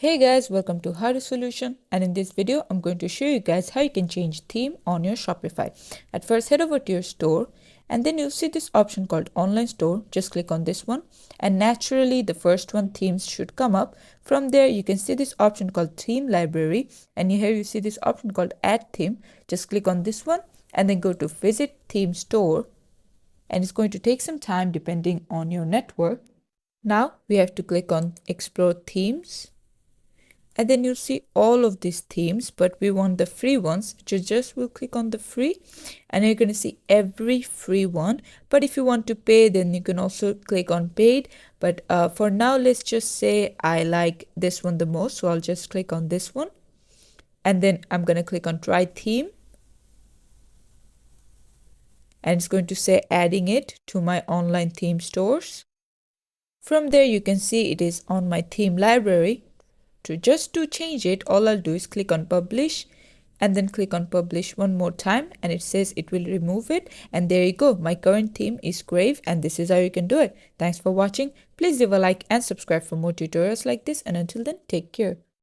Hey guys, welcome to How to Solution, and in this video I'm going to show you guys how you can change theme on your Shopify. At first head over to your store and then you'll see this option called online store. Just click on this one and naturally the first one, themes, should come up. From there you can see this option called theme library, and here you see this option called add theme. Just click on this one and then go to visit theme store, and it's going to take some time depending on your network. Now we have to click on explore themes. And then you'll see all of these themes, but we want the free ones. Just will click on the free and you're going to see every free one. But if you want to pay, then you can also click on paid. But for now, let's just say I like this one the most. So I'll just click on this one. And then I'm going to click on try theme. And it's going to say adding it to my online theme stores. From there, you can see it is on my theme library. To change it, all I'll do is click on publish and then click on publish one more time, and it says it will remove it, and there you go. My current theme is Crave, and this is how you can do it. Thanks for watching. Please leave a like and subscribe for more tutorials like this, and until then, take care.